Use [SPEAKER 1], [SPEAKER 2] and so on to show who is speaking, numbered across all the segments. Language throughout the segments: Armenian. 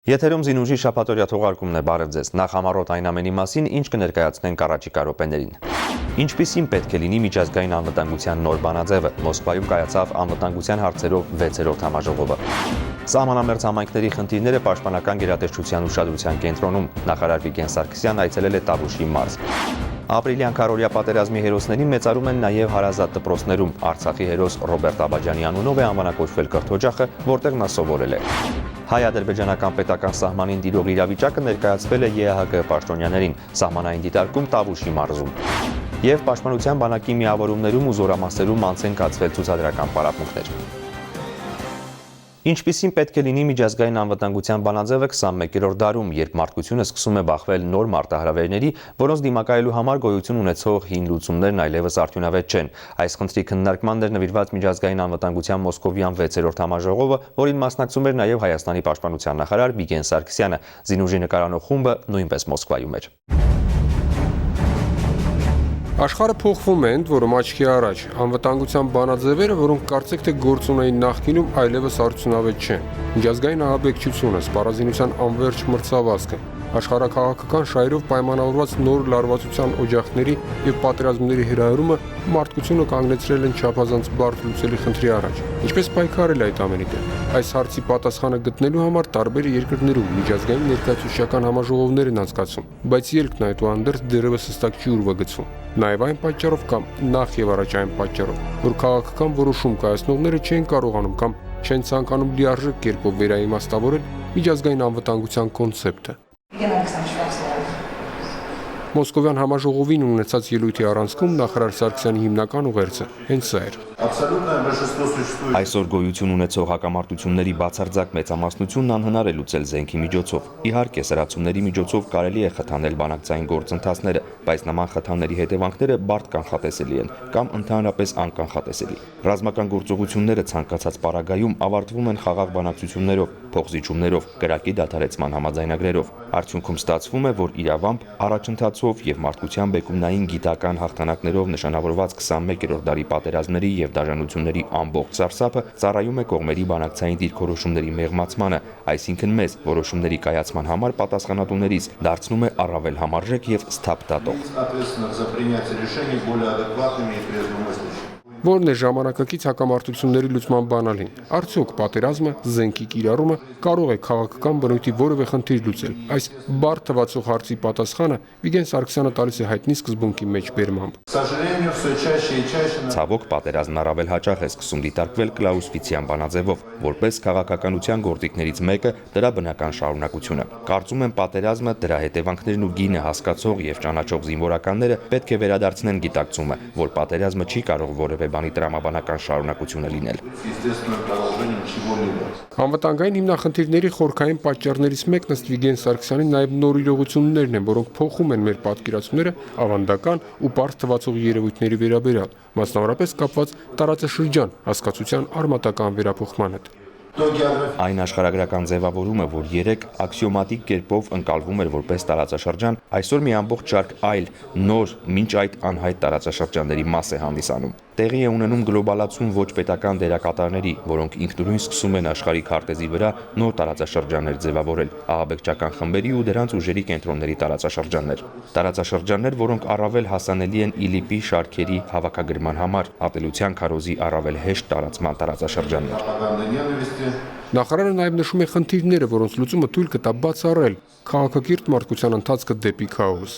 [SPEAKER 1] Եթերում Զինուժի շաբաթօրյա թողարկումն է, բարև ձեզ։ Նախ համառոտ այն ամենի մասին, ինչ կներկայացնենք առաջիկա րոպեներին։ Ինչպիսին պետք է լինի միջազգային անվտանգության նոր բանաձևը, Մոսկվայում կայացավ անվտանգության հարցերով 6-րդ համաժողովը։ Սահմանամերձ համայնքների խնդիրները պաշտպանական գերատեսչության ուշադրության կենտրոնում, նախարար Վիգեն Սարգսյանն այցելել է Տավուշի մարզ։ Ապրիլյան քարոզիա պատերազմի հերոսներին մեծարում են նաև հարազատ դպրոցներում։ Արցախի հերոս Ռոբերտ Աբաջյանի անունով է անվանակոչվել կրթօջախը, որտեղ նա սովորել է։ Հայ-ադրբեջանական պետական սահմանին տիրող իրավիճակը ներկայացվել է ԵԱՀԿ պաշտոնյաներին, սահմանային դիտարկում Տավուշի մարզում։ Եվ պաշտպանության բանակի միավորումներում ու զորամասերում անց են կացվել ցուցադրական պարապմունքներ։ Ինչպիսին պետք է լինի միջազգային անվտանգության բանաձևը 21-րդ դարում, երբ մարդկությունը սկսում է բախվել նոր մարտահրավերների, որոնց դիմակայելու համար գոյություն ունեցող հին լուծումներն այլևս արդյունավետ չեն։ Այս խնդրի քննարկմանն էր նվիրված միջազգային անվտանգության Մոսկովյան 6-րդ համաժողովը, որին մասնակցում էր նաև Հայաստանի պաշտպանության նախարար Վիգեն Սարգսյանը։ Զինուժի նկարանող խումբը նույնպես Մոսկվայում էր։
[SPEAKER 2] Աշխարհը փոխվում է, ընդ որում աչքի առաջ։ Անվտանգության բանաձևերը, որոնք կարծեք թե գործ ունեին նախկինում, այլևս արդյունավետ չեն։ Միջազգային ահաբեկչությունը, սպառազինության անվերջ մրցավազքը, աշխարհաքաղաքական շահերով պայմանավորված նոր լարվածության օջախների եւ պատերազմների հրահրումը մարդկությունը կանգնեցրել են չափազանց բարդ լուծելի խնդրի առաջ։ Ինչպես պայքարել այդ ամենի դեմ։ Այս հարցի պատասխանը գտնելու համար տարբեր երկրներում միջազգային ներկայացուցչական համաժողովներ են անցկացվում, բայց ելքն այդուհանդերձ դեռևս հստակ չի ուրվագծվում։ Նաև այն պատճառով կամ նախ եւ առաջ այն պատճառով, որ քաղաքական որոշում կայացնողները չեն կարողանում կամ չեն ցանկանում լիարժեք կերպով վերաիմաստավորել միջազգային անվտանգության կոնցեպտը։ Մոսկովյան համաժողովին ունեցած ելույթի առանցքում նախարար Սարգսյանի հիմնական ուղերձը հենց սա էր։
[SPEAKER 1] Այսօր գոյություն ունեցող հակամարտությունների բացարձակ մեծամասնությունն անհնար է լուծել զենքի միջոցով։ Իհարկե, սրացումների միջոցով կարելի է խթանել բանակցային գործընթացները, բայց նման խթանների հետևանքները բարդ կանխատեսելի են կամ ընդհանրապես անկանխատեսելի։ Ռազմական գործողությունները ցանկացած պարագայում ավարտվում են խաղաղ բանակցություններով, փոխզիջումներով, կրակի դադարեցման համաձայնագրերով։ Արդյունքում ստացվում է, որ իրավամբ առաջընթացով եւ մարդկության բեկումնային գիտական հաղթանակներով նշանավորված 21-րդ դարի պատերազմների եւ դաժանությունների ամբողջ սարսափը ծառայում է կողմերի բանակցային դիրքորոշումների մեղմացմանը, այսինքն մեզ որոշումների կայացման համար պատասխանատուներից դարձնում է առավել համարժեք եւ սթափ դատող։
[SPEAKER 2] Որն է ժամանակակից հակամարտությունների լուծման բանալին։ Արդյոք պատերազմը, զենքի կիրառումը կարող է քաղաքական բնույթի որևէ խնդիր լուծել։ Այս բարդ թվացող հարցի պատասխանը Վիգեն Սարգսյանը տալիս է հայտնի սկզբունքի մեջբերմամբ։
[SPEAKER 1] Ցավոք, պատերազմն առավել հաճախ է սկսում դիտարկվել կլաուսվիցյան բանաձևով, որպես քաղաքականության գործիքներից մեկը դրա բնական շարունակությունը։ Կարծում եմ, պատերազմը, դրա հետևանքներն ու գինը հասկացող եւ ճանաչող զինվորականները պետք է վերադարձնեն գիտակցումը, որ պատերազմը չի կարող որևէ բանի տրամաբանական շարունակությունը լինել։
[SPEAKER 2] Անվտանգային հիմնախնդիրների խորքային պատճառներից մեկն ըստ Վիգեն Սարգսյանի նաև նոր իրողություններն են, որոնք փոխում են մեր պատկերացումները ավանդական ու բարդ թվացող երևույթների վերաբերյալ, մասնավորապես կապված տարածաշրջան հասկացության արմատական վերափոխման հետ։
[SPEAKER 1] Այն աշխարհագրական ձևավորումը, որ երեք աքսիոմատիկ կերպով ընկալվում էր որպես տարածաշրջան, այսօր մի ամբողջ շարք այլ նոր, մինչ այդ անհայտ տարածաշրջանների մաս է հանդիսանում։ Տեղի է ունենում գլոբալացում ոչ պետական դերակատարների, որոնք ինքնուրույն սկսում են աշխարհի քարտեզի վրա նոր տարածաշրջաններ ձևավորել, ահաբեկչական խմբերի ու դրանց ուժերի կենտրոնների տարածաշրջաններ։ Տարածաշրջաններ, որոնք առավել հասանելի են ԻԼԻՊ-ի շարքերի հավաքագրման համար, ատելության քարոզի առավել հեշտ տարածման տարածաշրջաններ։
[SPEAKER 2] Նախարարը նաև նշում է խնդիրները, որոնց լուծումը թույլ կտա բացառել քաղաքակիրթ մարդկության ընթացքը դեպի քաոս։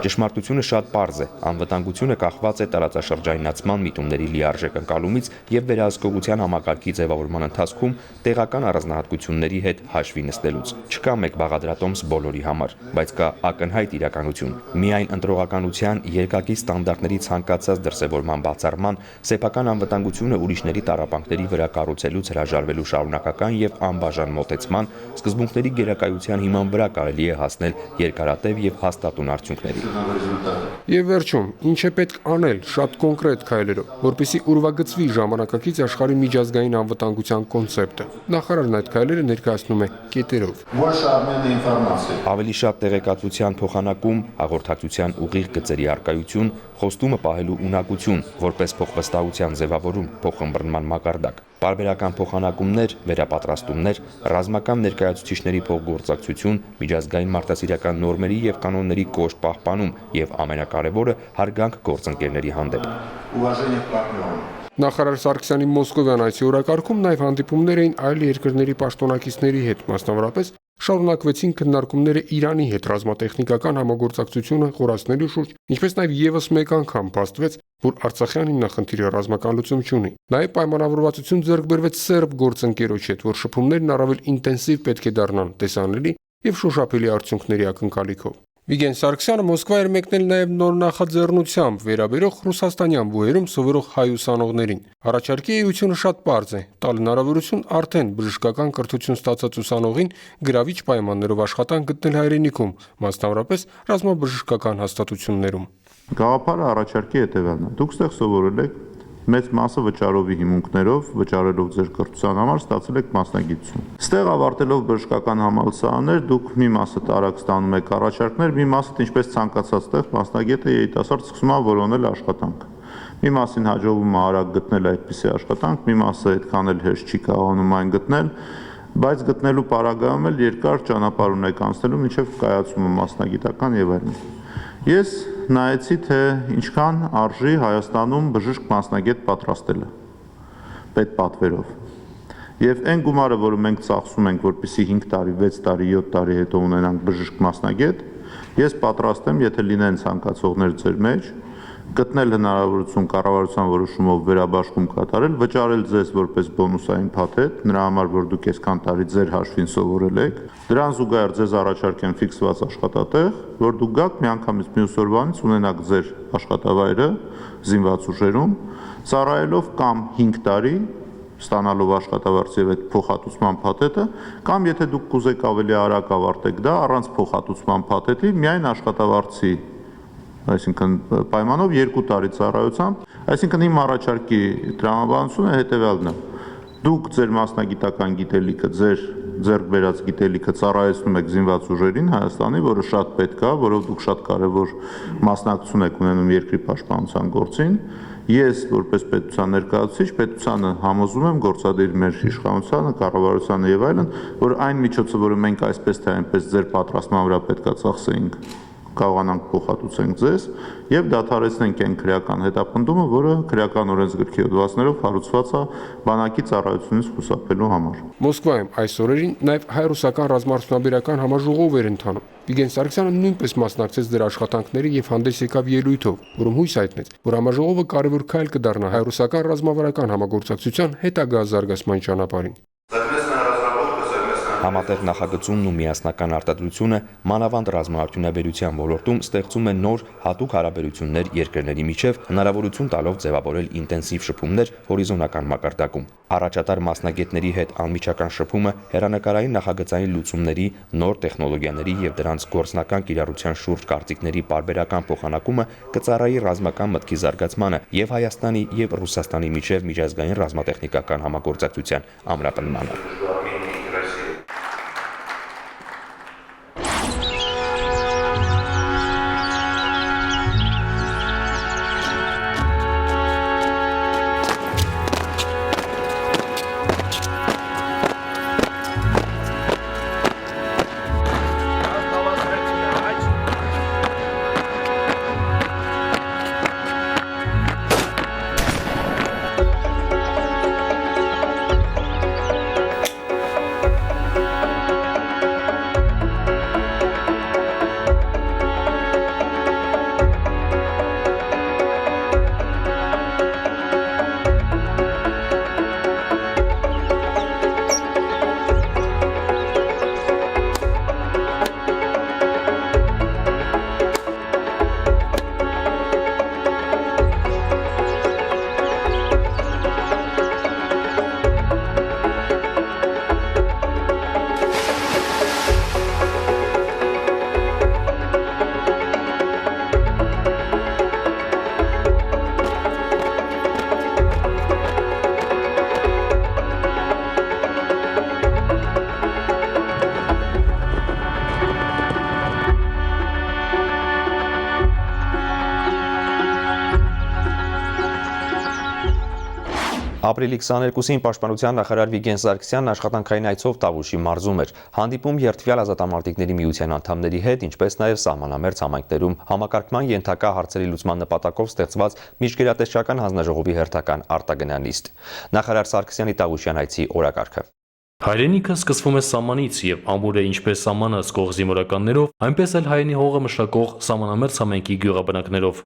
[SPEAKER 1] Ճշմարտությունը շատ պարզ է։ Անվտանգությունը կախված է տարածաշրջանացման միտումների լիարժեք ընկալումից եւ վերահսկողության համակարգի ձևավորման ընթացքում տեղական առանձնահատկությունների հետ հաշվի նստելուց։ Չկա մեկ բաղադրատոմս բոլորի համար, բայց կա ակնհայտ իրականություն։ Միայն ընտրողականության երկակի ստանդարտների ցանկացած դրսևորման բացառման, սեփական անվտանգությունը ուրիշների տառապանքների վրա կառուցելուց հրաժարվելու շարունակական եւ անբաժան մոտեցման սկզբունքների գերակայության հիման վրա կարելի է հասնել երկարատև եւ հաստատուն արդյունքների։
[SPEAKER 2] Եվ վերջում, ինչ է պետք անել շատ կոնկրետ քայլերով, որպեսզի ուրվագծվի ժամանակակից աշխարհի միջազգային անվտանգության կոնցեպտը։ Նախարարն այդ քայլերը ներկայացնում է կետերով։
[SPEAKER 1] Ավելի շատ տեղեկատվության փոխանակում, հաղորդակցության ուղիղ գծերի առկայություն, Խոստումը պահելու ունակություն, որպես փոխվստահության ձևավորում, փոխըմբռնման մակարդակ, պարբերական փոխանակումներ, վերապատրաստումներ, ռազմական ներկայացուցիչների փոխգործակցություն, միջազգային մարդասիրական նորմերի եւ կանոնների կոշտ պահպանում եւ ամենակարևորը հարգանք գործընկերների հանդեպ։
[SPEAKER 2] Նախարար Սարգսյանի Մոսկովյան այցի օրակարգում նաև հանդիպումներ էին այլ երկրների պաշտոնակիցների հետ, մասնավորապես շարունակվեցին քննարկումները Իրանի հետ ռազմատեխնիկական համագործակցությունը խորացնելու շուրջ, ինչպես նաև եւս մեկ անգամ փաստվեց, որ Արցախյան հիմնախնդիրը ռազմական լուծում չունի։ Նաև պայմանավորվածություն ձեռք բերվեց սերբ գործընկերոջ հետ, որ շփումներն առավել ինտենսիվ պետք է դառնան տեսանելի եւ շոշափելի արդյունքների ակնկալիքով։ Վիգեն Սարգսյանը Մոսկվա էր մեկնել նաև նոր նախաձեռնությամբ վերաբերող ռուսաստանյան բուհերում սովորող հայ ուսանողներին։ Առաջարկի էությունը շատ պարզ է՝ տալ հնարավորություն արդեն բժշկական կրթություն ստացած ուսանողին գրավիչ պայմաններով աշխատանք գտնել հայրենիքում, մասնավորապես ռազմաբժշկական հաստատություններում։
[SPEAKER 3] Գաղափարը առաջարկի հետևյալն է. դուք ստեղ սովորել եք մեծ մասը վճարովի հիմունքներով, վճարելով ձեր կրթության համար ստացել եք մասնագիտություն։ Ստեղ ավարտելով բժշկական համալսարաններ, դուք մի մասը տարակ ստանում եք առաջարկներ, մի մասը ինչպես ցանկացած տեղ մասնագետը երիտասարդ սկսում է որոնել աշխատանք։ Մի մասին հաջողվում է արագ գտնել այդպիսի աշխատանք, մի մասը այդքան էլ հեշտ չի կարողանում այն գտնել, բայց գտնելու պարագայում էլ երկար ճանապարհ ունեք անցնելու մինչև կայացումը մասնագիտական եւ այլն։ Ես նայեցի, թե ինչքան արժի Հայաստանում բժիշկ մասնագետ պատրաստելը պետպատվերով։ Եվ այն գումարը, որը մենք ծախսում ենք, որպեսզի 5 տարի, 6 տարի, 7 տարի հետո ունենանք բժիշկ մասնագետ, ես պատրաստ եմ, եթե լինեն ցանկացողներ ձեր մեջ, գտնել հնարավորություն կառավարության որոշումով վերաբաշխում կատարել, վճարել ձեզ որպես բոնուսային փաթեթ, նրա համար, որ դուք այսքան տարի ձեր հաշվին սովորել եք, դրան զուգահեռ ձեզ առաջարկեն ֆիքսված աշխատատեղ, որ դուք գաք միանգամից մյուս օրվանից ունենաք ձեր աշխատավայրը զինված ուժերում, ծառայելով կամ 5 տարի, ստանալով աշխատավարձ եւ այդ փոխհատուցման փաթեթը, կամ եթե դուք կուզեք ավելի արագ ավարտեք դա առանց փոխհատուցման փաթեթի, միայն աշխատավարձի այսինքն պայմանով 2 տարի ծառայությամբ, այսինքն իմ առաջարկի տրամաբանությունը հետևյալն է. դուք ձեր մասնագիտական գիտելիքը, ձեր ձեռք բերած գիտելիքը ծառայեցնում եք զինված ուժերին Հայաստանի, որը շատ պետք է, որով դուք շատ կարևոր մասնակցություն եք ունենում երկրի պաշտպանության գործին։ Ես որպես պետության ներկայացուցիչ պետությանը համոզում եմ գործադիր մեր իշխանությանը, կառավարությանը եւ այլն, որ այն միջոցը, որը մենք այսպես թե այնպես ձեր պատրաստման վրա պետքա ծախսեինք, կարողանանք փոխհատուցենք ձեզ եւ դադարեցնենք այն քրեական հետապնդումը, որը քրեական օրենսգրքի հոդվածներով հարուցված է բանակի ծառայությունից խուսափելու համար։
[SPEAKER 2] Մոսկվայում այս օրերին նաև հայ-ռուսական ռազմաարդյունաբերական համաժողով էր ընթանում։ Վիգեն Սարգսյանը նույնպես մասնակցեց դրա աշխատանքների եւ հանդես եկավ ելույթով, որում հույս հայտնեց, որ համաժողովը կարևոր քայլ կդառնա հայ-ռուսական ռազմավարական համագործակցության հետագա զարգացման ճանապարհին։
[SPEAKER 1] Համատեղ նախագծումն ու միասնական արտադրությունը մանավանդ ռազմաարդյունաբերության ոլորտում ստեղծում է նոր հատուկ հարաբերություններ երկրների միջև, հնարավորություն տալով ձևավորել ինտենսիվ շփումներ հորիզոնական մակարդակում։ Առաջատար մասնագետների հետ անմիջական շփումը հեռանկարային նախագծային լուծումների, նոր տեխնոլոգիաների եւ դրանց գործնական կիրառության շուրջ կարծիքների պարբերական փոխանակումը կծառայի ռազմական մտքի զարգացմանը եւ Հայաստանի եւ Ռուսաստանի միջև միջազգային ռազմատեխնիկական համագործակցության ամրապնդմանը։ Ապրիլի 22-ին Պաշտպանության նախարար Վիգեն Սարգսյանն աշխատանքային այցով Տավուշի մարզում էր, հանդիպում երդվյալ ազատամարտիկների միության անդամների հետ, ինչպես նաև սահմանամերձ համայնքներում համակարգման ենթակա հարցերի լուծման նպատակով ստեղծված միջգերատեսչական հանձնաժողովի հերթական արտագնանիստ։ Նախարար Սարգսյանի Տավուշյան այցի օրակարգը։
[SPEAKER 4] Հայրենիքը սկսվում է սահմանից եւ ամուր է ինչպես սահմանը զգող զինվորականներով, այնպես էլ հայրենի հողը մշակող սահմանամերձ համայնքի գյուղաբնակներով։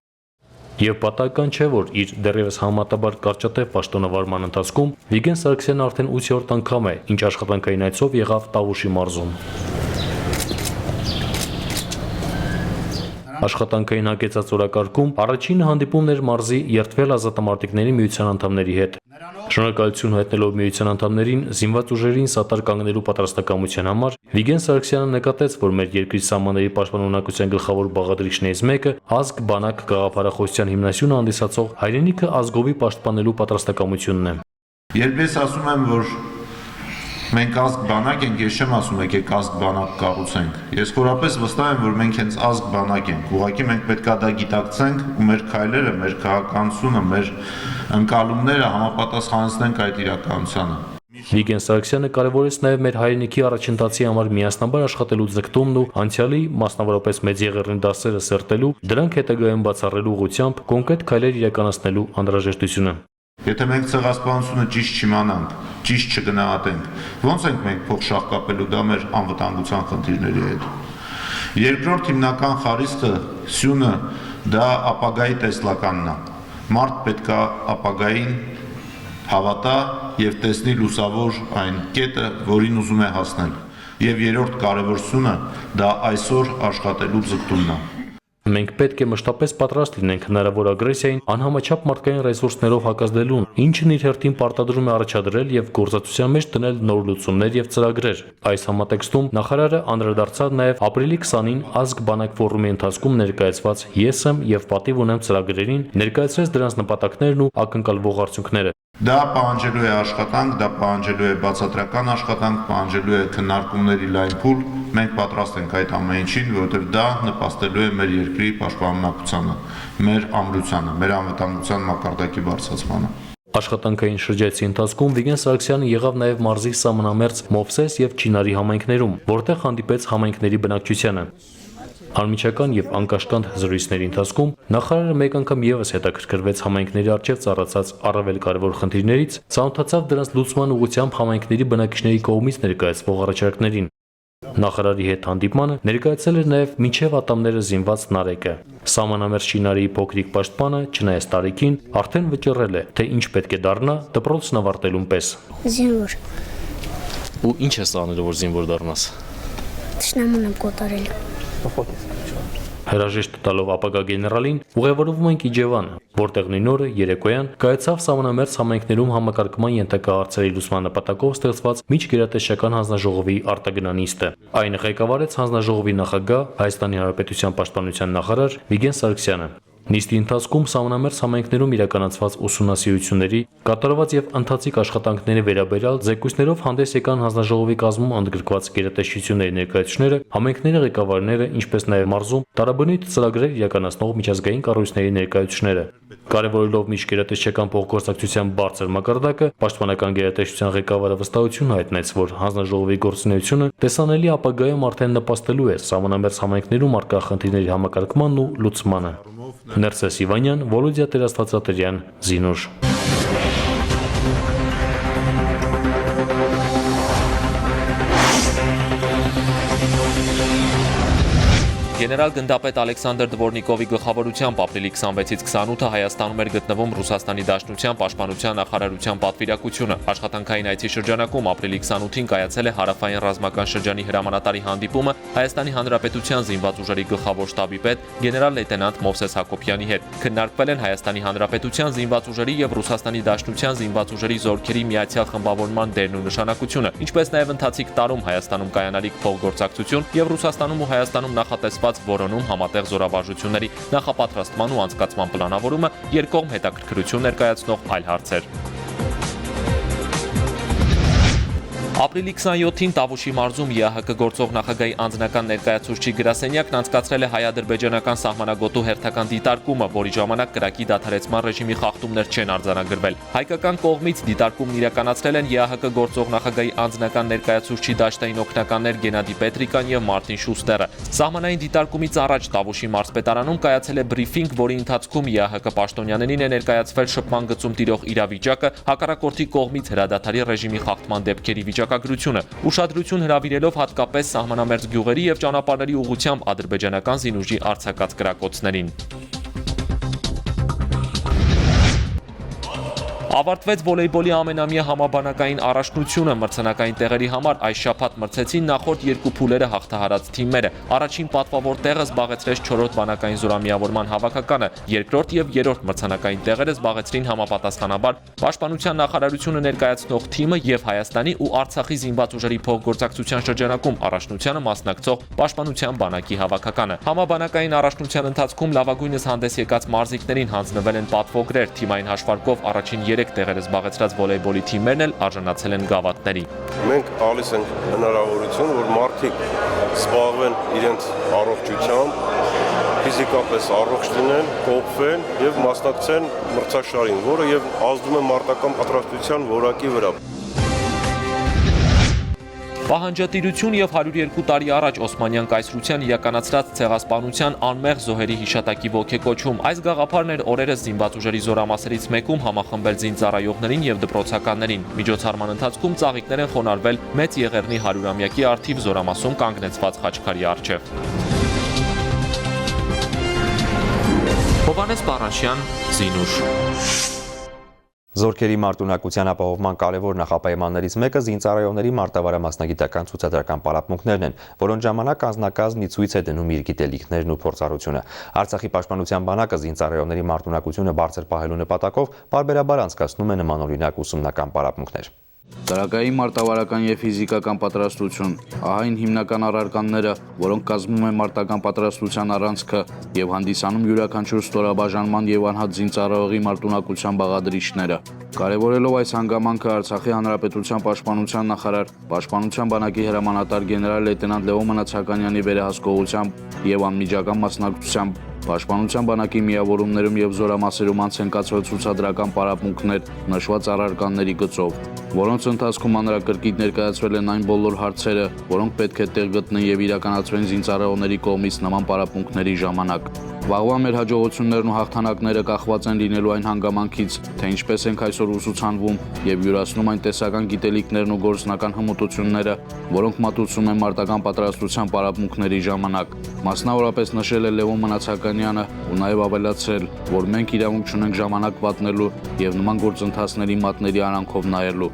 [SPEAKER 4] Եվ պատահական չէ, որ իր դեռևս համատաբար կարճատև պաշտոնավարման ընթացքում Վիգեն Սարգսյանն արդեն 8-րդ անգամ է, ինչ աշխատանքային այցով եղավ Տավուշի մարզում։ Աշխատանքային հագեցած օրակարգում առաջին հանդիպումն էր մարզի երդվել ազատամարտիկների միության անդամների հետ։ Շնորհակալություն հայտնելով միության անդամներին զինված ուժերին սատար կանգնելու պատրաստակամության համար, Վիգեն Սարգսյանը նկատեց, որ մեր երկրի սահմանների պաշտպանունակության գլխավոր բաղադրիչներից մեկը ազգ բանակ գաղափարախոսության հիմնասյունը հանդիսացող հայրենիքը ազգովի պաշտպանելու պատրաստակամությունն է։
[SPEAKER 3] Երբ ես ասում եմ, որ մենք ազգ բանակ ենք, ես չեմ ասում եկեք ազգ բանակ կառուցենք։ Ես խորապես վստահ եմ, որ մենք հենց ազգ բանակ ենք։ Ուղղակի մենք պետք է դա գիտակցենք ու մեր քայլերը, մեր քաղաքականությունը, մեր ընկալումները համապատասխանեցնենք այդ իրականությանը։
[SPEAKER 4] Վիգեն Սարգսյանը կարևորեց նաև մեր հայրենիքի առաջընթացի համար միասնաբար աշխատելու ձգտումն ու անցյալի, մասնավորապես մեծ եղեռնի դասերը սերտելու, դրանք հետագայում բացառելու ուղղությամբ կոնկրետ քայլեր իրականացնելու անհրաժեշտությունը։
[SPEAKER 3] Եթե մենք ցեղասպանությունը ճիշտ չիմանանք, ճիշտ չգնահատենք, ո՞նց ենք մենք փող շահկապելու դա մեր անվտանգության խնդիրների հետ։ Երկրորդ հիմնական խարիսխը սյունը դա ապագայի տեսլականն է։ Մարդ պետք է ապագային հավատա եւ տեսնի լուսավոր այն կետը, որին ուզում է հասնել։ Եվ երրորդ կարևոր սյունը դա այսօր աշխատելու ձգտումն է։
[SPEAKER 4] Մենք պետք է մշտապես պատրաստ լինենք հնարավոր ագրեսիային անհամաչափ մարդկային ռեսուրսներով հակազդելուն, ինչն իր հերթին պարտադրում է առաջադրել եւ գործածության մեջ դնել նոր լուծումներ եւ ծրագրեր։ Այս համատեքստում նախարարը անդրադարձավ նաեւ ապրիլի 20-ին ազգ բանակ ֆորումի ընթացքում ներկայացված «Ես եմ եւ պատիվ ունեմ» ծրագրերին, ներկայացրեց դրանց նպատակներն ու ակնկալվող արդյունքները։
[SPEAKER 3] Դա պահանջելու է աշխատանք, դա պահանջելու է բացատրական աշխատանք, պահանջելու է քննարկումների լայն փուլ։ Մենք պատրաստ ենք այդ ամեն ինչին, որովհետև դա նպաստելու է մեր երկրի պաշտպանունակությանը, մեր ամրությանը, մեր անվտանգության մակարդակի բարձրացմանը։ Աշխատանքային
[SPEAKER 4] շրջայցի ընթացքում Վիգեն Սարգսյանը եղավ նաև մարզի սահմանամերձ Մովսես եւ Չինարի համայնքներում, որտեղ հանդիպեց համայնքների բնակչությանը։ Անմիջական եւ անկաշկանդ զրույցների ընթացքում նախարարը մեկ անգամ եւս հետաքրքրվեց համայնքների առջև ծառացած առավել կարևոր խնդիրներից, ցանոթացավ դրանց լուծման ուղղությամբ համայնքների բնակիչների կողմից ներկայացվող առաջարկներին։ Նախարարի հետ հանդիպմանը ներկայացել էր նաև մինչև ատամները զինված Նարեկը։ Սահմանամերձ Չինարիի փոքրիկ պաշտպանը, չնայած տարիքին, արդեն վճռել է, թե ինչ պետք է դառնա դպրոցն ավարտելուն պես։
[SPEAKER 5] Զինվոր։
[SPEAKER 4] Ու ինչ ես անել, որ զինվոր դառնաս։
[SPEAKER 5] Թշնամուն եմ կոտարել։
[SPEAKER 4] Հրաժեշտ տալով ապագա գեներալին ուղևորվում ենք Իջևան, որտեղ նույն օրը երեկոյան կայացավ սահմանամերձ համայնքներում համակարգման ենթակա հարցերի լուծման նպատակով ստեղծված միջգերատեսչական հանձնաժողովի արտագնանիստը։ Այն ղեկավարեց հանձնաժողովի նախագահ Հայաստանի Հանրապետության պաշտպանության նախարար Վիգեն Սարգսյանը։ Նիստի ընթացքում սահմանամերձ համայնքներում իրականացված ուսումնասիրությունների, կատարված եւ ընթացիկ աշխատանքների վերաբերյալ զեկույցներով հանդես եկան հանձնաժողովի կազմում ընդգրկված գերատեսչությունների ներկայացուցիչները, համայնքների ղեկավարները, ինչպես նաեւ մարզում տարաբնույթ ծրագրեր իրականացնող միջազգային կառույցների ներկայացուցիչները։ Կարևորելով միջգերատեսչական փոխգործակցության բարձր մակարդակը, պաշտպանական գերատեսչության ղեկավարը վստահություն հայտնեց, որ հանձնաժողովի գործունեությունը տեսանելի ապագայում արդեն նպաստելու է սահմանամերձ համայնքներում առկա խնդիրների համակարգմանն ու լուծմանը։ Ներսես Իվանյան, Վոլոդիա Տերաստվածատրյան, Զինուշ։
[SPEAKER 6] Գեներալ գնդապետ Ալեքսանդր Դվորնիկովի գլխավորությամբ ապրիլի 26-ից 28-ը Հայաստանում էր գտնվում Ռուսաստանի Դաշնության պաշտպանության նախարարության պատվիրակությունը։ Աշխատանքային այցի շրջանակում ապրիլի 28-ին կայացել է հարավային ռազմական շրջանի հրամանատարի հանդիպումը Հայաստանի Հանրապետության զինված ուժերի գլխավոր շտաբի պետ գեներալ-լեյտենանտ Մովսես Հակոբյանի հետ։ Քննարկվել են Հայաստանի Հանրապետության զինված ուժերի եւ Ռուսաստանի Դաշնության զինված ուժերի զորքերի միացյալ խմբավորման դերն ու նշանակությունը, ինչպես նաեւ ընթացիկ տարում Հայաստանում կայանալիք փոխգործակցություն եւ Ռուսաստանում ու Հայաստանում նախատեսված որոնում համատեղ զորավարժությունների նախապատրաստման ու անցկացման պլանավորումը, երկկողմ հետաքրքրություն ներկայացնող այլ հարցեր։ Ապրիլի 27-ին Տավուշի մարզում ԵԱՀԿ գործող նախագահի անձնական ներկայացուցիչի գրասենյակն անցկացրել է հայ-ադրբեջանական սահմանագոտու հերթական դիտարկումը, որի ժամանակ կրակի դադարեցման ռեժիմի խախտումներ չեն արձանագրվել։ Հայկական կողմից դիտարկումն իրականացրել են ԵԱՀԿ գործող նախագահի անձնական ներկայացուցիչի դաշտային օգնականներ Գենադի Պետրիկան եւ Մարտին Շուստերը։ Սահմանային դիտարկումից առաջ Տավուշի մարզպետարանում կայացել է բրիֆինգ, որի ընթացքում ԵԱՀԿ պաշտոնյաներին է ներկայացվել շփման գծում տիրող իրավիճակը, հակառակորդի կողմից հրադադարի ռեժիմի խախտման դեպքերի վիճակագրությունը, ուշադրություն հրավիրելով հատկապես սահմանամերձ գյուղերի եւ ճանապարհների ուղղությամբ ադրբեջանական զինուժի արձակած կրակոցներին։ Ավարտվեց վոլեյբոլի ամենամյա համաբանակային առաջնությունը մրցանակային տեղերի համար այս շաբաթ մրցեցին նախորդ երկու փուլերը հաղթահարած թիմերը։ Առաջին պատվավոր տեղը զբաղեցրեց 4-րդ բանակային զորամիավորման հավաքականը, երկրորդ եւ երրորդ մրցանակային տեղերը զբաղեցրին համապատասխանաբար Պաշտպանության նախարարությունը ներկայացնող թիմը եւ Հայաստանի ու Արցախի զինված ուժերի փոխգործակցության շրջանակում առաջնությանը մասնակցող Պաշտպանության բանակի հավաքականը։ Համաբանակային առաջնության ընթացքում լավագույնս հանդես եկած մարզիկներին հանձնվել են պատվոգրեր, թիմային հաշվարկով առաջին 3 տեղերը զբաղեցրած վոլեյբոլի թիմերն էլ արժանացել են գավաթների։
[SPEAKER 7] Մենք տալիս ենք հնարավորություն, որ մարդիկ զբաղվեն իրենց առողջությամբ, ֆիզիկապես առողջ լինեն, կոփվեն եւ մասնակցեն մրցաշարին, որը եւ ազդում է մարտական պատրաստության որակի վրա։
[SPEAKER 6] Պահանջատիրություն եւ 102 տարի առաջ Օսմանյան կայսրության իրականացրած ցեղասպանության անմեղ զոհերի հիշատակի ոգեկոչում այս գաղափարն էր օրերս զինված ուժերի զորամասերից մեկում համախմբել զինծառայողներին եւ դպրոցականներին։ Միջոցառման ընթացքում ծաղիկներ են խոնարհվել Մեծ Եղեռնի 100-ամյակի արդիվ զորամասում կանգնեցված խաչքարի առջև։ Հովհաննես Պարաշյան, Զինուշ։
[SPEAKER 1] Զորքերի մարտունակության ապահովման կարևոր նախապայմաններից մեկը զինծառայողների մարտավարամասնագիտական ցուցադրական պարապմունքներն են, որոնց ժամանակ անձնակազմն ցույց է դնում իր գիտելիքներն ու փորձառությունը։ Արցախի պաշտպանության բանակը զինծառայողների մարտունակությունը բարձր պահելու նպատակով պարբերաբար անցկացնում է նմանօրինակ ուսումնական պարապմունքներ։
[SPEAKER 8] Տարակային մարտավարական եւ ֆիզիկական պատրաստություն, ահա այն հիմնական առարկաները, որոնք կազմում են մարտական պատրաստության առանցքը եւ հանդիսանում յուրաքանչյուր ստորաբաժանման եւ անհատ զինծառայողի մարտունակության բաղադրիչները։ Կարևորելով այս հանգամանքը Արցախի Հանրապետության պաշտպանության նախարար, Պաշտպանության բանակի հրամանատար գեներալ լեյտենանտ Լևոն Մնացականյանի վերահսկողությամբ եւ անմիջական մասնակցությամբ Պաշտպանության բանակի միավորումներում եւ զորամասերում անց են կացվել ցուցադրական պարապմունքներ նշված առարկաների գծով, որոնց ընթացքում հանրակրկիտ ներկայացվել են այն բոլոր հարցերը, որոնք պետք է տեղ գտնեն եւ իրականացվեն զինծառայողների կողմից նման պարապմունքների ժամանակ։ Վաղվա մեր հաջողություններն ու հաղթանակները կախված են լինելու այն հանգամանքից, թե ինչպես ենք այսօր ուսուցանվում եւ յուրացնում այն տեսական գիտելիքներն ու գործնական հմտությունները, որոնք մատուցում են մարտական պատրաստության պարապմունքների ժամանակ։ Մասնավորապես նշել է Լևոն Մնացականյանը ու նաեւ ավելացրել, որ մենք իրավունք չունենք ժամանակ պատնելու եւ նման գործընթացների մատների արանքով նայելու։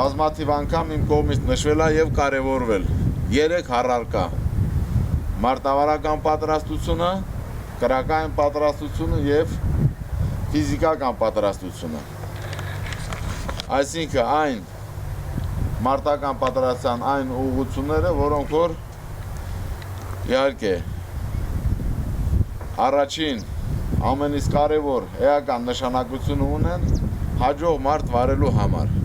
[SPEAKER 9] Բազմաթիվ անգամ իմ կողմից նշվել է եւ կարեւորվել 3 առարկա. մարտավարական պատրաստությունը, կրակային պատրաստությունը եւ ֆիզիկական պատրաստությունը։ Այսինքն այն մարտական պատրաստության այն ուղղությունները, որոնք որ իհարկե առաջին ամենից կարևոր էական նշանակություն ունեն հաջող մարտ վարելու համար։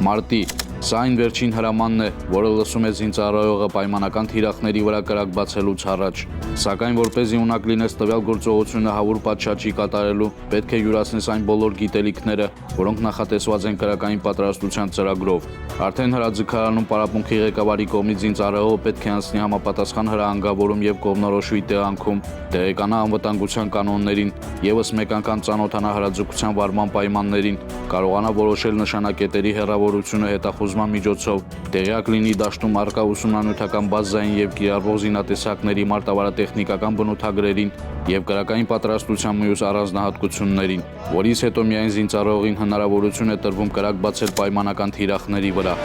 [SPEAKER 8] Մարտի Սա այն վերջին հրամանն է, որը լսում է զինծառայողը պայմանական թիրախների վրա կրակ բացելուց առաջ։ Սակայն որպեսզի ունակ լինես տվյալ գործողությունը հավուր պատշաճի կատարելու, պետք է յուրացնես այն բոլոր գիտելիքները, որոնք նախատեսված են կրակային պատրաստության ծրագրով։ Արդեն հրաձգարանում պարապմունքի ղեկավարի կողմից զինծառայողը պետք է անցնի համապատասխան հրահանգավորում եւ կողմնորոշվի տեղանքում, տեղեկանա անվտանգության կանոններին, եւս մեկ անգամ ծանոթանա հրաձգության վարման պայմաններին, կարողանա որոշել նշանակետերի հեռավորությունը հետախուզման միջոցով, տեղյակ լինի դաշտում առկա ուսումնանյութական բազային եւ կիրառվող զինատեսակների մարտավարատեխնիկական բնութագրերին եւ կրակային պատրաստության մյուս առանձնահատկություններին, որից հետո միայն զինծառայողին հնարավորություն է տրվում կրակ բացել պայմանական թիրախների վրա։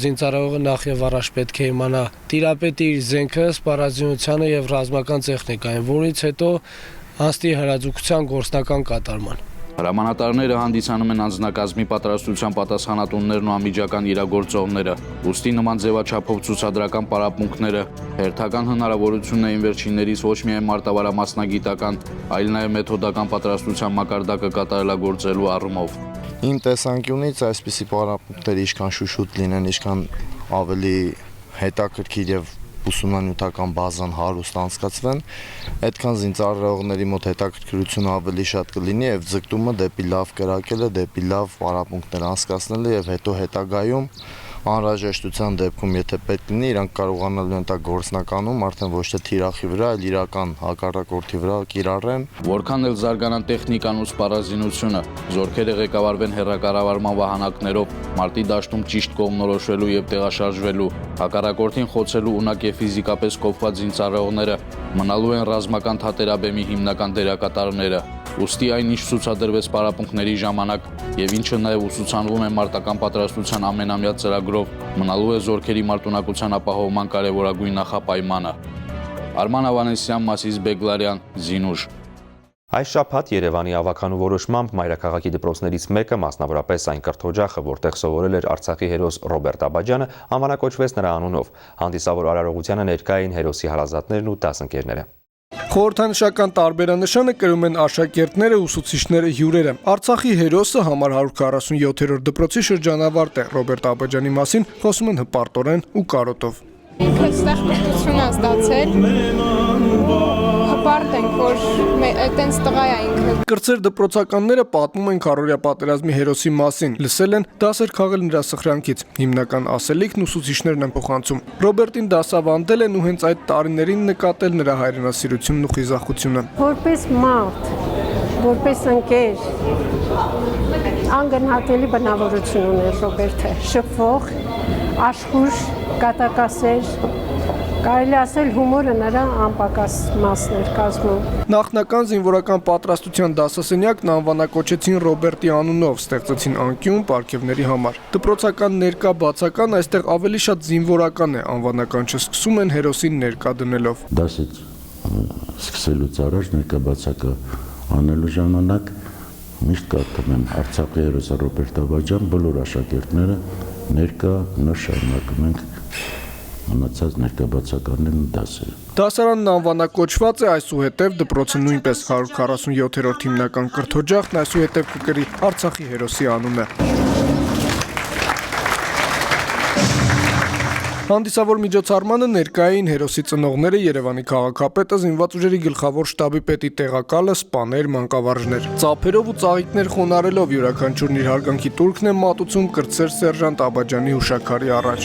[SPEAKER 10] Զինծառայողը նախ եւ առաջ պետք է իմանա տիրապետի իր զենքը, սպառազինությանը եւ ռազմական տեխնիկային, որից հետո անցնի հրաձգության գործնական կատարման։
[SPEAKER 8] Հրամանատարները հանդիսանում են անձնակազմի պատրաստության պատասխանատուններն ու անմիջական իրագործողները, ուստի նման ձևաչափով ցուցադրական պարապմունքները հերթական հնարավորություն էին վերջիններիս ոչ միայն մարտավարամասնագիտական, այլ նաև մեթոդական պատրաստության մակարդակը կատարելագործելու առումով։
[SPEAKER 11] Իմ տեսանկյունից այսպիսի պարապմունքներ ինչքան շուշուտ լինեն, ինչքան ավելի հետաքրքիր եւ ուսումնանյութական բազան հարուստ անցկացվեն, այդքան զինծառայողների մոտ հետաքրքրությունը ավելի շատ կլինի եւ ձգտումը դեպի լավ կրակելը, դեպի լավ պարապմունքներ անցկացնելը եւ հետո հետագայում անհրաժեշտության դեպքում, եթե պետք լինի, իրանք կարողանալու են տա գործնականում արդեն ոչ թե թիրախի վրա, այլ իրական հակառակորդի վրա կիրառեն։
[SPEAKER 8] Որքան էլ զարգանան տեխնիկան ու սպառազինությունը, զորքերը ղեկավարվեն հեռակառավարման վահանակներով, մարտի դաշտում ճիշտ կողմնորոշվելու եւ տեղաշարժվելու, հակառակորդին խոցելու ունակ եւ ֆիզիկապես կոփված զինծառայողները մնալու են ռազմական թատերաբեմի հիմնական դերակատարները։ Ուստի այն ինչ ցուցադրվեց պարապմունքների ժամանակ եւ ինչը նաեւ ուսուցանվում է մարտական պատրաստության ամենամյա ծրագրով, մնալու է զորքերի մարտունակության ապահովման կարևորագույն նախապայմանը։ Արման Ավանեսյան, Մասիս Բեգլարյան, Զինուժ։
[SPEAKER 1] Այս շաբաթ Երևանի ավականու որոշմամբ մայրաքաղաքի դպրոցներից մեկը, մասնավորապես այն կրթօջախը, որտեղ սովորել էր Արցախի հերոս Ռոբերտ Աբաջյանը, անվանակոչվեց նրա անունով։ Հանդիսավոր արարողությանը ներկա էին հերոսի հարազատներն ու դասընկերները։
[SPEAKER 10] Խորհրդանշական տարբերանշանը կրում են աշակերտները, ուսուցիչները, հյուրերը։ Արցախի հերոսը համար 147-րդ դպրոցի շրջանավարտ է։ Ռոբերտ Աբաջյանի մասին խոսում են հպարտորեն ու կարոտով։
[SPEAKER 12] Ինքը ստեղ կրթություն է ստացել, հպարտ ենք, որ այտենց տղա է ինքը։
[SPEAKER 10] Կրտսեր դպրոցականները պատմում են քարորյա պատերազմի հերոսի մասին, լսել են դասեր քաղել նրա սխրանքից, հիմնական ասելիքն ուսուցիչներն են փոխանցում։ Ռոբերտին դասավանդել են ու հենց այդ տարիներին նկատել նրա հայրենասիրությունն ու խիզախությունը։
[SPEAKER 13] Որպես մարդ, որպես ընկեր, անգնահատելի բնավորություն ուներ Ռոբերտը, շփվող, աշխույժ, կատակասեր, կարելի ասել հումորը նրա անպակաս մասն էր կազմում։
[SPEAKER 10] Նախնական զինվորական պատրաստության դասասենյակն անվանակոչեցին Ռոբերտի անունով, ստեղծեցին անկյուն պարգևների համար։ Դպրոցական ներկա բացական այստեղ ավելի շատ զինվորական է, անվանական չսկսում են հերոսին ներկա դնելով։
[SPEAKER 14] Դասից սկսելուց առաջ ներկա բացակա անելու ժամանակ միշտ կարդում եմ Արցախի հերոս Ռոբերտ Աբաջյան, բոլոր աշակերտները ներկա նոր շարունակում ենք մնացած ներկայացականներն ու դասերը։
[SPEAKER 10] Դասարանն անվանակոչված է, այսուհետև դպրոցը նույնպես 147-րդ հիմնական կրթօջախն այսուհետև կկրի Արցախի հերոսի անունը։ Հանդիսավոր միջոցառմանը ներկա էին հերոսի ծնողները, Երևանի քաղաքապետը, զինված ուժերի գլխավոր շտաբի պետի տեղակալը, սպաներ, մանկավարժներ։ Ծափերով ու ծաղիկներ խոնարելով յուրաքանչյուրն իր հարգանքի տուրքն է մատուցում կրտսեր սերժանտ Աբաջյանի հուշաքարի առաջ։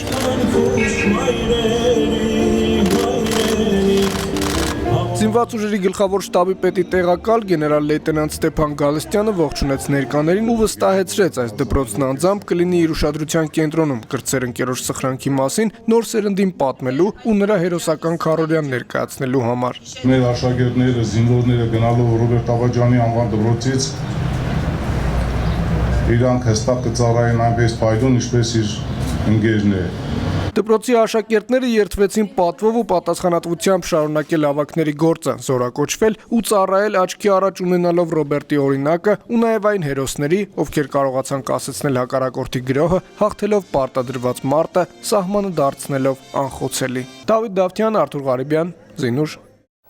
[SPEAKER 10] Զինված ուժերի գլխավոր շտաբի պետի տեղակալ գեներալ լեյտենանտ Ստեփան Գալստյանը ողջունեց ներկաներին ու վստահեցրեց, այս դպրոցն անձամբ կլինի իր ուշադրության կենտրոնում կրտսեր ընկերոջ սխրանքի մասին նոր սերնդին պատմելու ու նրա հերոսական քարորյան ներկայացնելու համար։
[SPEAKER 15] Մեր աշակերտները, զինվորները գնալով Ռոբերտ Աբաջյանի անվան դպրոցից իրանք հստակ կծառայեն այնպես փայլուն, ինչպես իր ընկերները։
[SPEAKER 10] Դպրոցի աշակերտները երդվեցին պատվով ու պատասխանատվությամբ շարունակել ավագների գործը, զորակոչվել ու ծառայել աչքի առաջ ունենալով Ռոբերտի օրինակը ու նաև այն հերոսների, ովքեր կարողացան կասեցնել հակառակորդի գրոհը, հաղթելով պարտադրված մարտը, սահմանը դարձնելով անխոցելի։ Դավիթ Դավթյան, Արթուր Ղարիբյան, Զինուժ։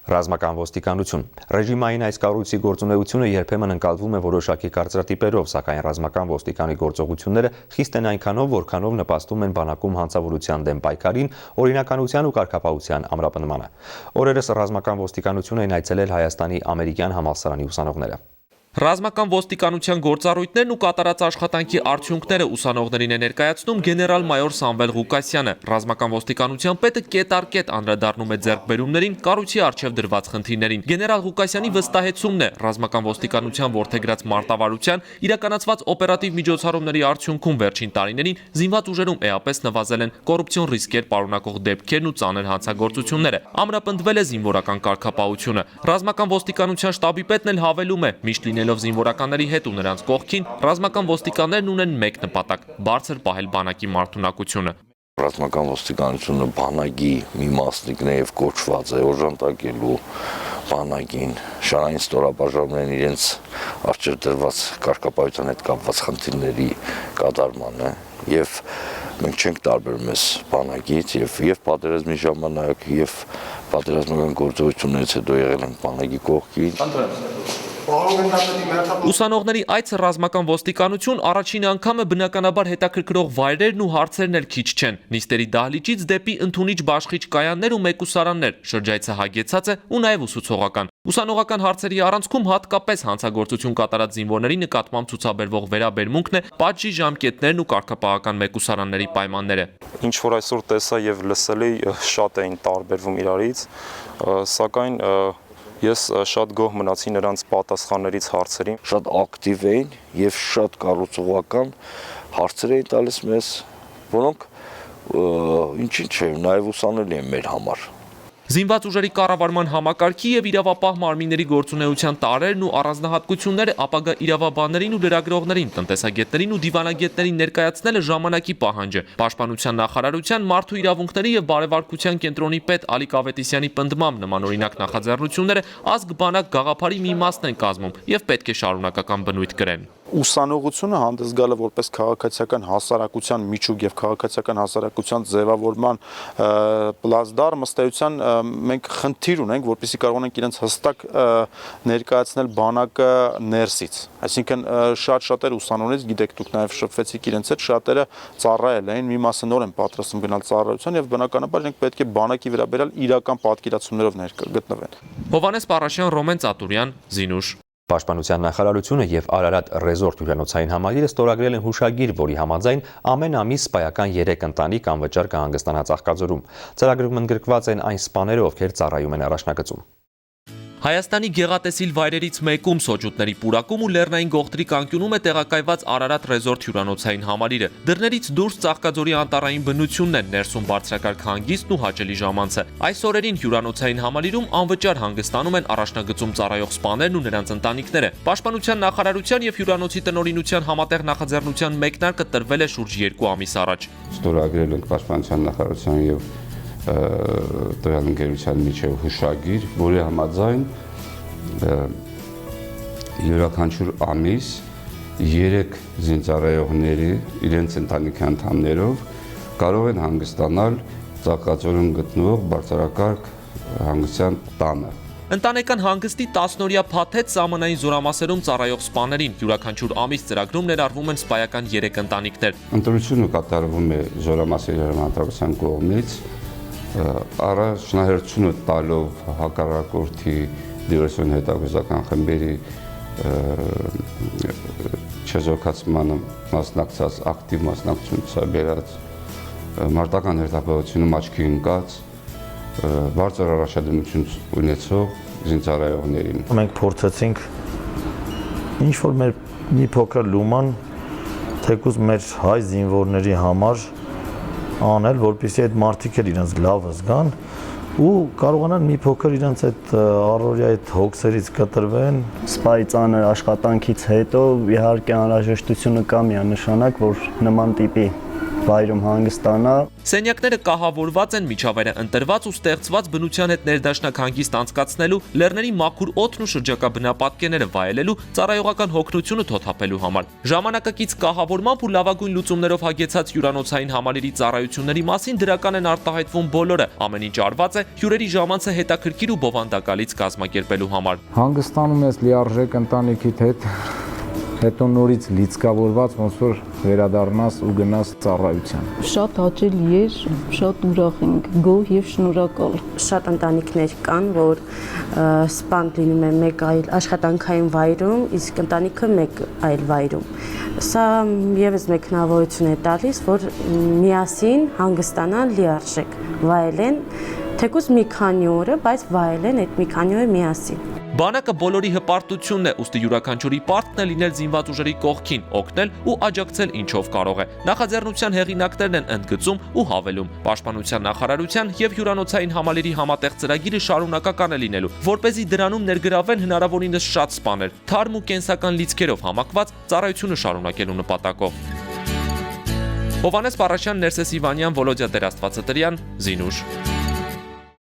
[SPEAKER 1] Ռազմական ոստիկանություն։ Ռեժիմային այս կառույցի գործունեությունը երբեմն ընկալվում է որոշակի կարծրատիպերով, սակայն ռազմական ոստիկանի գործողությունները խիստ են այնքանով, որքանով նպաստում են բանակում հանցավորության դեմ պայքարին, օրինականության ու կարգապահության ամրապնմանը։ Օրերս ռազմական ոստիկանություն էին այցելել Հայաստանի ամերիկյան համալսարանի ուսանողները։
[SPEAKER 6] Ռազմական ոստիկանության գործառույթներն ու կատարած աշխատանքի արդյունքները ուսանողներին է ներկայացնում գեներալ-մայոր Սամվել Ղուկասյանը։ Ռազմական ոստիկանության պետը կետ-առ-կետ անդրադառնում է ձեռքբերումներին, կառույցի առջև դրված խնդիրներին։ Գեներալ Ղուկասյանի վստահեցումն է, ռազմական ոստիկանության որդեգրած մարտավարության, իրականացված օպերատիվ միջոցառումների արդյունքում վերջին տարիներին զինված ուժերում էապես նվազել են կոռուպցիոն ռիսկեր պարունակող դեպքերն ու ծանր հանցագործությունները։ Ամրապնդվել է զինվորական կարգապահությունը։ Ռազմական ոստիկանության շտաբի պետն էլ հավելում է, միշտ լինելով զինվորականների հետ ու նրանց կողքին, ռազմական ոստիկաններն ունեն մեկ նպատակ՝ բարձր պահել բանակի մարտունակությունը։
[SPEAKER 16] Ռազմական ոստիկանությունը բանակի մի մասնիկն է եւ կոչված է օժանդակելու բանակին, շարային ստորաբաժանումներին իրենց առջև դրված կարգապահության հետ կապված խնդիրների կատարմանը եւ մենք չենք տարբերում այս բանակից եւ պատերազմի ժամանակ եւ պատերազմական գործողություններից հետո եղել ենք բանակի կողքին։
[SPEAKER 6] Ուսանողների այցը ռազմական ոստիկանություն առաջին անգամը բնականաբար հետաքրքրող վայրերն ու հարցերն էլ քիչ չեն։ Նիստերի դահլիճից դեպի ընդունիչ բաշխիչ կայաններ ու մեկուսարաններ, շրջայցը հագեցած է ու նաև ուսուցողական։ Ուսանողական հարցերի առանցքում հատկապես հանցագործություն կատարած զինվորների նկատմամբ ցուցաբերվող վերաբերմունքն է, պատժի ժամկետներն ու կարգապահական մեկուսարանների պայմանները։
[SPEAKER 17] Ինչ որ այսօր տեսա եւ լսելի շատ էին տարբերվում իրարից, սակայն ես շատ գոհ մնացի նրանց պատասխաններից հարցերին։
[SPEAKER 16] Շատ ակտիվ էին եւ շատ կառուցողական հարցեր էին տալիս մեզ, որոնք ինչին չէ, նաեւ ուսանելի են մեր համար։
[SPEAKER 6] Զինված ուժերի կառավարման համակարգի եւ իրավապահ մարմինների գործունեության տարերն ու առանձնահատկությունները ապագա իրավաբաններին ու լրագրողներին, տնտեսագետներին ու դիվանագետներին ներկայացնելը ժամանակի պահանջ է։ Պաշտպանության նախարարության մարդու իրավունքների եւ բարեվարկության կենտրոնի պետ Ալիկ Ավետիսյանի պնդմամբ նմանօրինակ նախաձեռնությունները ազգ բանակ գաղափարի մի մասն են կազմում եւ պետք է շարունակական բնույթ կրեն։
[SPEAKER 17] Ուսանողությունը հանդես գալը որպես քաղաքացիական հասարակության միջուկ եւ քաղաքացիական հասարակության ձևավորման պլազդարմ ըստ էության մենք խնդիր ունենք, որպեսզի կարողանանք իրենց հստակ ներկայացնել բանակը ներսից։ Այսինքն շատ-շատեր ուսանողներից, գիտեք դուք նաեւ շփվեցիք իրենց հետ, շատերը ծառայել են, մի մասը նոր են պատրաստվում գնալ ծառայության եւ բնականաբար իրենք պետք է բանակի վերաբերյալ իրական պատկերացումներով գտնվեն։
[SPEAKER 6] Հովհաննես Պարաշյան, Ռոմեն Ծատուրյան, Զինուշ։
[SPEAKER 1] Պաշտպանության նախարարությունը եւ Արարատ ռեզորտ հյուրանոցային համալիրը ստորագրել են հուշագիր, որի համաձայն ամեն ամիս սպայական 3 ընտանիք անվճար կհանգստանա Ծաղկաձորում։ Ծրագրում ընդգրկված են այն սպաները, ովքեր ծառայում են առաջնագծում։
[SPEAKER 6] Հայաստանի գեղատեսիլ վայրերից մեկում Սոճուտների պուրակում ու Լեռնային Գողտրիկ անկյունում է տեղակայված Արարատ ռեզորտ հյուրանոցային համալիրը։ Դռներից դուրս Ծաղկաձորի անտառային բնությունն է, ներսում բարձրակարգ հանգիստն ու հաճելի ժամանցը։ Այս օրերին հյուրանոցային համալիրում անվճար հանգստանում են առաջնագծում ծառայող սպաներն ու նրանց ընտանիքները։ Պաշտպանության նախարարության եւ հյուրանոցի տնօրինության համատեղ նախաձեռնության մեկնարկը տրվել է շուրջ 2 ամիս առաջ։
[SPEAKER 18] Ստորագրել ենք Պաշտպանության նախարարության եւ տվյալ ընկերության միջև հուշագիր, որի համաձայն յուրաքանչյուր ամիս 3 զինծառայողների իրենց ընտանիքի անդամներով կարող են հանգստանալ Ծաղկաձորում գտնվող բարձրակարգ հանգստյան տանը։
[SPEAKER 6] Ընտանեկան հանգստի 10-օրյա փաթեթ սահմանային զորամասերում ծառայող սպաներին յուրաքանչյուր ամիս ծրագրում ներառվում են սպայական 3 ընտանիքներ։
[SPEAKER 18] Ընտրությունը կատարվում է զորամասերի հրամանատարության կողմից առաջնահերթությունը տալով հակառակորդի դիվերսիոն հետագործական խմբերի չեզոքացմանը մասնակցած ակտիվ մասնակցություն ցուցաբերած մարտական հերթապահությունում աչքի ընկած բարձր առաջադիմություն ունեցող զինծառայողներին։
[SPEAKER 19] Մենք փորձեցինք ինչ որ մեր մի փոքր լուման թեկուզ մեր հայ զինվորների համար անել, որպեսզի այդ մարդիկ էլ իրենց լավը զգան ու կարողանան մի փոքր իրենց այդ առօրյա այդ հոգսերից կտրվեն։
[SPEAKER 20] Սպայի ծանր աշխատանքից հետո իհարկե անհրաժեշտությունը կա միանշանակ, որ նման տիպի վայրում հանգստանա։
[SPEAKER 6] Սենյակները կահավորված են, միջավայրը ընտրված ու ստեղծված բնության հետ ներդաշնակ հանգիստ անցկացնելու, լեռների մաքուր օդն ու շրջակա բնապատկերները վայելելու, ծառայողական հոգնությունը թոթափելու համար։ Ժամանակակից կահավորմամբ ու լավագույն լուծումներով հագեցած հյուրանոցային համալիրի ծառայությունների մասին դրական են արտահայտվում բոլորը։ Ամեն ինչ արված է հյուրերի ժամանցը հետաքրքիր ու բովանդակալից կազմակերպելու համար։
[SPEAKER 21] Հանգստանում ես լիարժեք ընտանիքիդ հետ, հետո նորից լիցքավորված ոնց որ վերադառնաս ու գնաս ծառայության։
[SPEAKER 22] Շատ հաճելի էր, շատ ուրախ ենք, գոհ եւ շնորհակալ։
[SPEAKER 23] Շատ ընտանիքներ կան, որ սպան լինում է մեկ այլ աշխատանքային վայրում, իսկ ընտանիքը մեկ այլ վայրում։ Սա եւս մեկ հնարավորություն է տալիս, որ միասին հանգստանան լիարժեք, վայելեն թեկուզ մի քանի օրը, բայց վայելեն այդ մի քանի օրը միասին։
[SPEAKER 6] Բանակը բոլորի հպարտությունն է, ուստի յուրաքանչյուրի պարտքն է լինել զինված ուժերի կողքին, օգնել ու աջակցել ինչով կարող է։ Նախաձեռնության հեղինակներն են ընդգծում ու հավելում։ Պաշտպանության նախարարության եւ հյուրանոցային համալիրի համատեղ ծրագիրը շարունակական է լինելու, որպեսզի դրանում ներգրավեն հնարավորինս շատ սպաներ, թարմ ու կենսական լիցքերով համակված ծառայությունը շարունակելու նպատակով։ Հովհաննես Պարաշյան, Ներսես Իվանյան, Վոլոդիա Տեր-Աստվածատրյան, Զինուշ։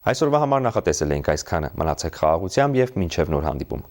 [SPEAKER 1] Այսօրվա համար նախատեսել էինք այսքանը։ Մնացեք խաղաղությամբ եւ մինչեւ նոր հանդիպում։